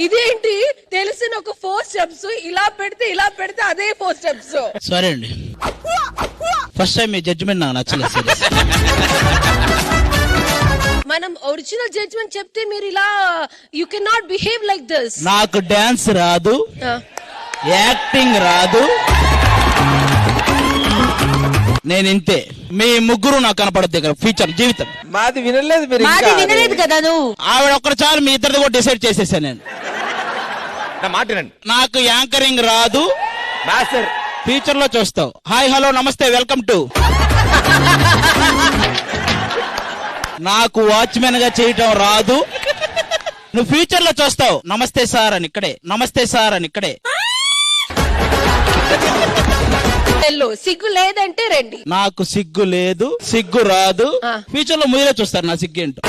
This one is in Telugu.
ఇదేంటి తెలిసిన ఒక 4 స్టెప్స్ ఇలా పెడితే అదే 4 స్టెప్స్. సరే అండి, ఫస్ట్ టైం మీ జడ్జిమెంట్ నాకు నచ్చలేదు. మనం ఒరిజినల్ జడ్జ్మెంట్ చెప్తే మీరు ఇలా you can not behave like this. నాకు డాన్స్ రాదు, యాక్టింగ్ రాదు, నేను ఇంతే. మీ ముగ్గురు నాకు కనపడద్దు ఇక్కడ ఫ్యూచర్ జీవితం. మాది వినలేదు మీరు, మాది వినలేదు కదా నువ్వు. ఆవిడ ఒక్కరు చాలు, మీ ఇద్దరిది కూడా డిసైడ్ చేసేసాను నేను. మాట్లాడండి. నాకు యాంకరింగ్ రాదు, మాస్టర్ ఫ్యూచర్ లో చూస్తావు. హాయ్ హలో నమస్తే వెల్కమ్ టు. నాకు వాచ్మెన్ గా చేయటం రాదు, నువ్వు ఫ్యూచర్ లో చూస్తావు. నమస్తే సార్ అని ఇక్కడే, నమస్తే సార్ అని ఇక్కడే. సిగ్గు లేదంటే రండి. నాకు సిగ్గు లేదు, సిగ్గు రాదు, ఫ్యూచర్ లో మీరే చూస్తారు నా సిగ్గు ఏంటో.